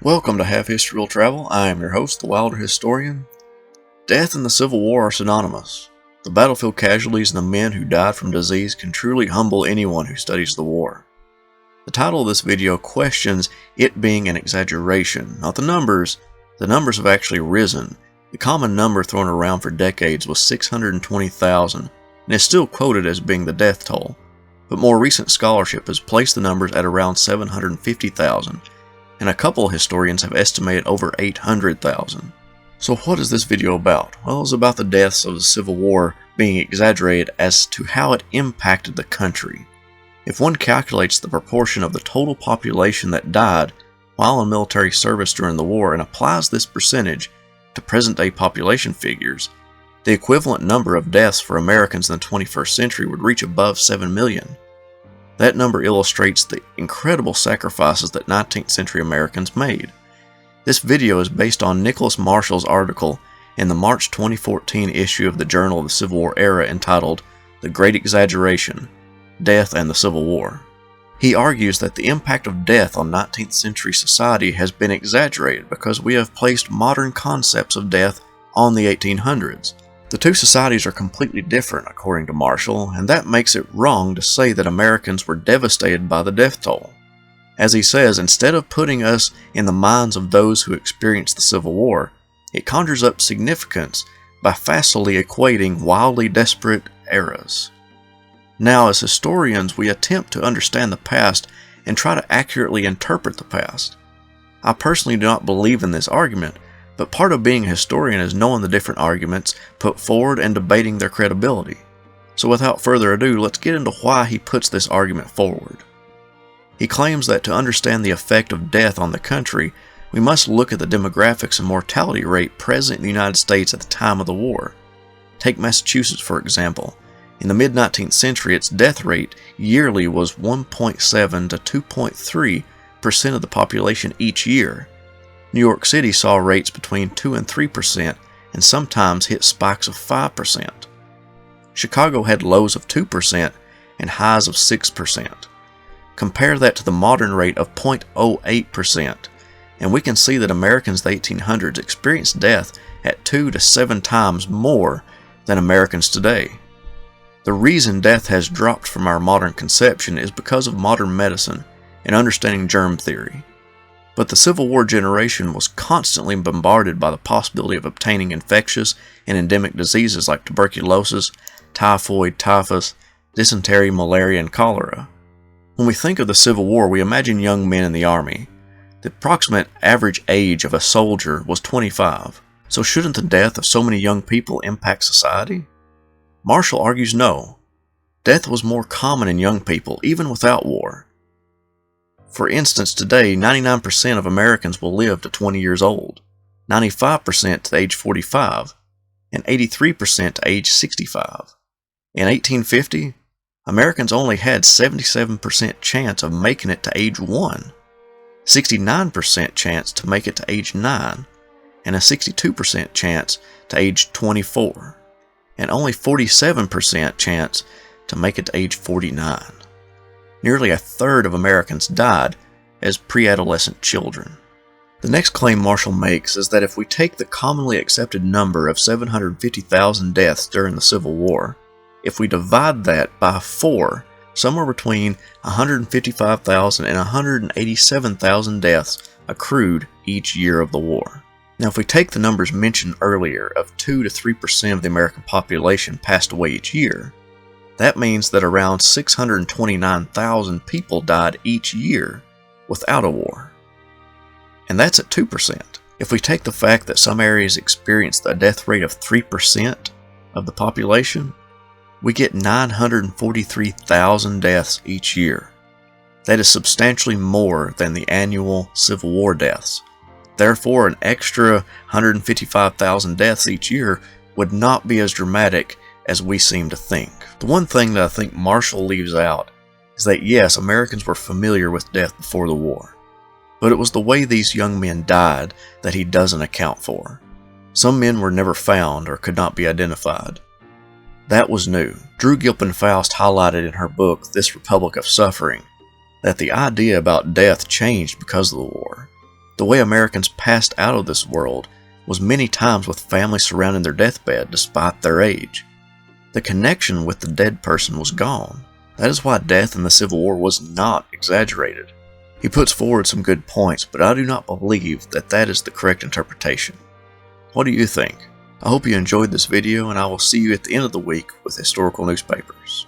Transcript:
Welcome to Half History Will Travel. I am your host, the Wilder Historian. Death and the Civil War are synonymous. The battlefield casualties and the men who died from disease can truly humble anyone who studies the war. The title of this video questions it being an exaggeration, not the numbers. The numbers have actually risen. The common number thrown around for decades was 620,000 and is still quoted as being the death toll, but more recent scholarship has placed the numbers at around 750,000. And a couple of historians have estimated over 800,000. So what is this video about? Well, it's about the deaths of the Civil War being exaggerated as to how it impacted the country. If one calculates the proportion of the total population that died while in military service during the war and applies this percentage to present-day population figures, the equivalent number of deaths for Americans in the 21st century would reach above 7 million. That number illustrates the incredible sacrifices that 19th century Americans made. This video is based on Nicholas Marshall's article in the March 2014 issue of the Journal of the Civil War Era entitled The Great Exaggeration, Death and the Civil War. He argues that the impact of death on 19th century society has been exaggerated because we have placed modern concepts of death on the 1800s. The two societies are completely different, according to Marshall, and that makes it wrong to say that Americans were devastated by the death toll. As he says, instead of putting us in the minds of those who experienced the Civil War, it conjures up significance by facilely equating wildly desperate eras. Now, as historians, we attempt to understand the past and try to accurately interpret the past. I personally do not believe in this argument, but part of being a historian is knowing the different arguments put forward and debating their credibility. So without further ado, let's get into why he puts this argument forward. He claims that to understand the effect of death on the country, we must look at the demographics and mortality rate present in the United States at the time of the war. Take Massachusetts, for example. In the mid-19th century, its death rate yearly was 1.7 to 2.3% of the population each year. New York City saw rates between 2 and 3% and sometimes hit spikes of 5%. Chicago had lows of 2% and highs of 6%. Compare that to the modern rate of 0.08%, and we can see that Americans in the 1800s experienced death at 2 to 7 times more than Americans today. The reason death has dropped from our modern conception is because of modern medicine and understanding germ theory. But the Civil War generation was constantly bombarded by the possibility of obtaining infectious and endemic diseases like tuberculosis, typhoid, typhus, dysentery, malaria, and cholera. When we think of the Civil War, we imagine young men in the Army. The approximate average age of a soldier was 25, so shouldn't the death of so many young people impact society? Marshall argues no. Death was more common in young people, even without war. For instance, today, 99% of Americans will live to 20 years old, 95% to age 45, and 83% to age 65. In 1850, Americans only had 77% chance of making it to age 1, 69% chance to make it to age 9, and a 62% chance to age 24, and only 47% chance to make it to age 49. Nearly a third of Americans died as pre-adolescent children. The next claim Marshall makes is that if we take the commonly accepted number of 750,000 deaths during the Civil War, if we divide that by 4, somewhere between 155,000 and 187,000 deaths accrued each year of the war. Now, if we take the numbers mentioned earlier of 2 to 3% of the American population passed away each year, that means that around 629,000 people died each year without a war. And that's at 2%. If we take the fact that some areas experienced a death rate of 3% of the population, we get 943,000 deaths each year. That is substantially more than the annual Civil War deaths. Therefore, an extra 155,000 deaths each year would not be as dramatic as we seem to think. The one thing that I think Marshall leaves out is that yes, Americans were familiar with death before the war, but it was the way these young men died that he doesn't account for. Some men were never found or could not be identified. That was new. Drew Gilpin Faust highlighted in her book, This Republic of Suffering, that the idea about death changed because of the war. The way Americans passed out of this world was many times with families surrounding their deathbed despite their age. The connection with the dead person was gone. That is why death in the Civil War was not exaggerated. He puts forward some good points, but I do not believe that that is the correct interpretation. What do you think? I hope you enjoyed this video, and I will see you at the end of the week with historical newspapers.